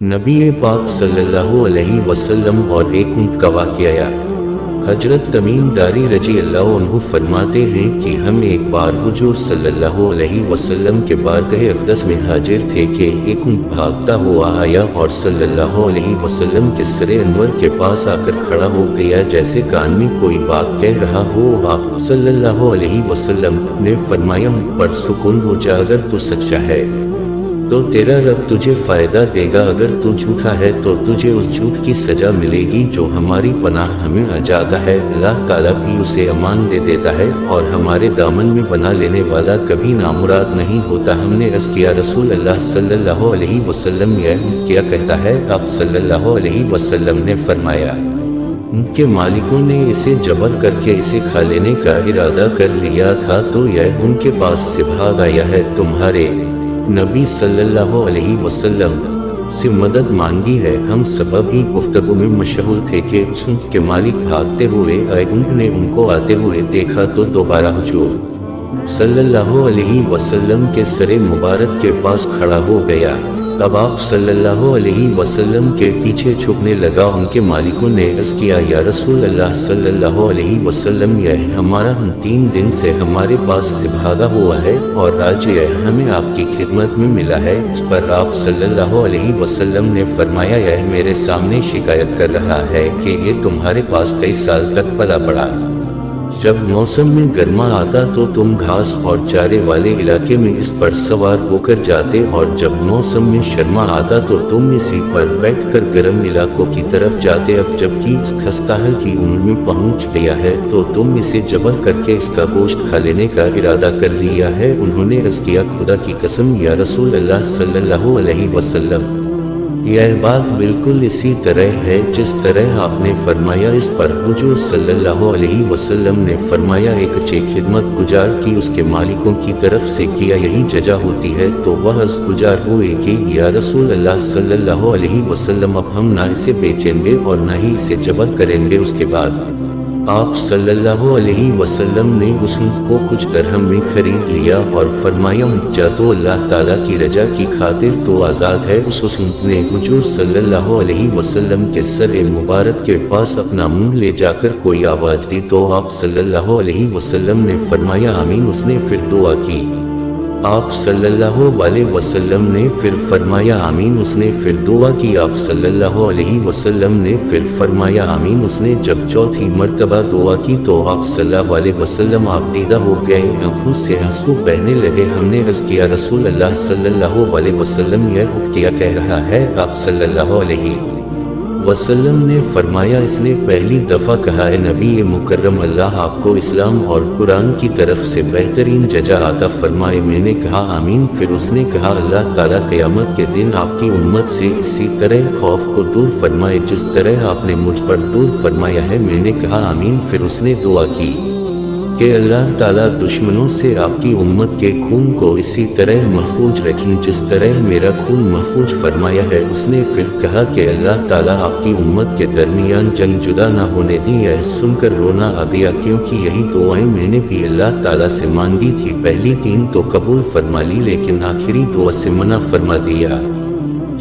नबी पाक सल्लल्लाहु अलैहि वसल्लम और एक ऊँट का वाक़या। हजरत तमीम दारी रजी अल्लाह अन्हु फरमाते हैं कि हम एक बार हुजूर सल्लल्लाहु अलैहि वसल्लम के बारगाह अक़दस में हाजिर थे कि एक ऊँट भागता हुआ आया और सल्लल्लाहु अलैहि वसल्लम के सरे अनवर के पास आकर खड़ा हो गया जैसे कान में कोई बात कह रहा हो। आप सल्लल्लाहु अलैहि वसल्लम ने फरमाया, पर सुकून हो जा, अगर तू सच्चा है तो तेरा रब तुझे फायदा देगा, अगर तू झूठा है तो तुझे उस झूठ की सजा मिलेगी जो हमारी पनाह हमें आ जाता है। अल्लाह ताला भी उसे अमान दे देता है और हमारे दामन में बना लेने वाला कभी नामुराद नहीं होता। हमने अर्ज़ किया, रसूल अल्लाह सल्लल्लाहु अलैहि वसल्लम यह क्या कहता है? आप सल्लल्लाहु अलैहि वसल्लम ने फरमाया, उनके मालिकों ने इसे जबर करके इसे खा लेने का इरादा कर लिया था तो यह उनके पास से भाग आया है। तुम्हारे नबी सल्लल्लाहु अलैहि वसल्लम से मदद मांगी है। हम सबब ही गुफ्तगू में मशगूल थे कि उस ऊँट के मालिक भागते हुए आए। ऊँट ने उनको आते हुए देखा तो दोबारा हुजूर सल्लल्लाहु अलैहि वसल्लम के सरे मुबारक के पास खड़ा हो गया। तब आप सल्लल्लाहु अलैहि वसल्लम के पीछे छुपने लगा। उनके मालिकों ने अर्ज़ किया, या रसूल अल्लाह सल्लल्लाहु अलैहि वसल्लम, यह हमारा 3 दिन से हमारे पास से भागा हुआ है और आज यह हमें आपकी खिदमत में मिला है। इस पर आप सल्लल्लाहु अलैहि वसल्लम ने फरमाया, यह मेरे सामने शिकायत कर रहा है कि ये तुम्हारे पास कई साल तक पला पड़ा। जब मौसम में गर्मा आता तो तुम घास और चारे वाले इलाके में इस पर सवार होकर जाते और जब मौसम में शर्मा आता तो तुम इसी पर बैठकर गर्म इलाकों की तरफ जाते। अब जबकि इस खस्ताहल की उम्र में पहुंच गया है तो तुम इसे जबर करके इसका गोश्त खा लेने का इरादा कर लिया है। उन्होंने अर्ज़ किया, खुदा की कसम या रसूल अल्लाह सल्लल्लाहु अलैहि वसल्लम, यह बात बिल्कुल इसी तरह है जिस तरह आपने फरमाया। इस पर हुजूर सल्लल्लाहु अलैहि वसल्लम ने फरमाया, एक अच्छी खिदमत गुजार की उसके मालिकों की तरफ से किया यही जजा होती है। तो वह अर्ज़ गुजार हुए कि या रसूल अल्लाह सल्लल्लाहु अलैहि वसल्लम, अब हम ना इसे बेचेंगे और ना ही इसे जबर करेंगे। उसके बाद आप सल्लल्लाहु अलैहि वसल्लम ने उस ऊँट को कुछ दरहम में खरीद लिया और फरमाया, जा तो अल्लाह ताला की रजा की खातिर तो आज़ाद है। उस ऊँट ने हुजूर सल्लल्लाहु अलैहि वसल्लम के सर मुबारक के पास अपना मुंह ले जाकर कोई आवाज़ दी तो आप सल्लल्लाहु अलैहि वसल्लम ने फरमाया, आमीन। उसने फिर दुआ की। आप सल्लल्लाहु अलैहि वसल्लम ने फिर फरमाया, आमीन। उसने फिर दुआ की। आप सल्लल्लाहु अलैहि वसल्लम ने फिर फरमाया, आमीन। उसने जब चौथी मर्तबा दुआ की तो आप सल्लल्लाहु अलैहि वसल्लम आप दीदा हो गए, आंखों से आंसू बहने लगे। हमने अर्ज़ किया, रसूल अल्लाह सल्लल्लाहु अलैहि वसल्लम, यह क्या कह रहा है? आप सल्लल्लाहु अलैहि वसल्लम ने फरमाया, इसने पहली दफ़ा कहा है, नबी मुकर्रम अल्लाह आपको इस्लाम और कुरान की तरफ से बेहतरीन जजा अता फरमाए। मैंने कहा, आमीन। फिर उसने कहा, अल्लाह ताला क़यामत के दिन आपकी उम्मत से इसी तरह खौफ को दूर फरमाए जिस तरह आपने मुझ पर दूर फरमाया है। मैंने कहा, आमीन। फिर उसने दुआ की कि अल्लाह ताला दुश्मनों से आपकी उम्मत के खून को इसी तरह महफूज रखें जिस तरह मेरा खून महफूज फरमाया है। उसने फिर कहा कि अल्लाह ताला आपकी उम्मत के दरमियान जंग जुदा ना होने दी। यह सुनकर रोना आ गया क्योंकि यही दुआएं मैंने भी अल्लाह ताला से मांगी थी। पहली 3 तो कबूल फरमा ली लेकिन आखिरी दुआ से मना फरमा दिया।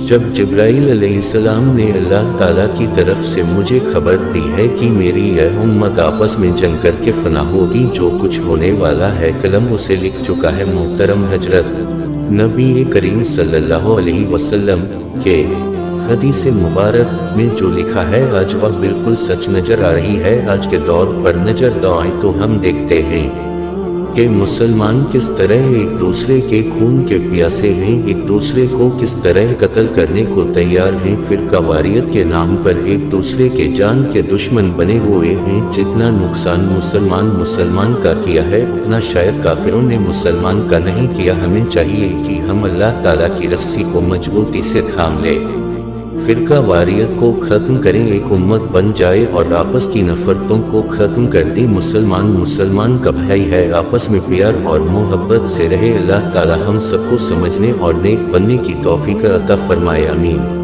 जब जिब्राइल अलैहिस्सलाम ने अल्लाह ताला की तरफ से मुझे खबर दी है कि मेरी यह उम्मत आपस में जंग करके फना होगी, जो कुछ होने वाला है कलम उसे लिख चुका है। मोहतरम हजरत नबी करीम सल्लल्लाहु अलैहि वसल्लम के हदीस मुबारक में जो लिखा है आज वह बिल्कुल सच नज़र आ रही है। आज के दौर पर नज़र दौड़ाएं तो हम देखते हैं कि मुसलमान किस तरह एक दूसरे के खून के प्यासे हैं, एक दूसरे को किस तरह कत्ल करने को तैयार हैं, फिरका वारियत के नाम पर एक दूसरे के जान के दुश्मन बने हुए हैं। जितना नुकसान मुसलमान का किया है उतना शायद काफिरों ने मुसलमान का नहीं किया। हमें चाहिए कि हम अल्लाह ताला की रस्सी को मजबूती से थाम ले, फिरका वारियत को ख़त्म करें, एक उम्मत बन जाए और आपस की नफरतों को ख़त्म कर दी। मुसलमान का भाई है, आपस में प्यार और मोहब्बत से रहे। अल्लाह ताला हम सबको समझने और नेक बनने की तौफीक अता फरमाए, आमीन।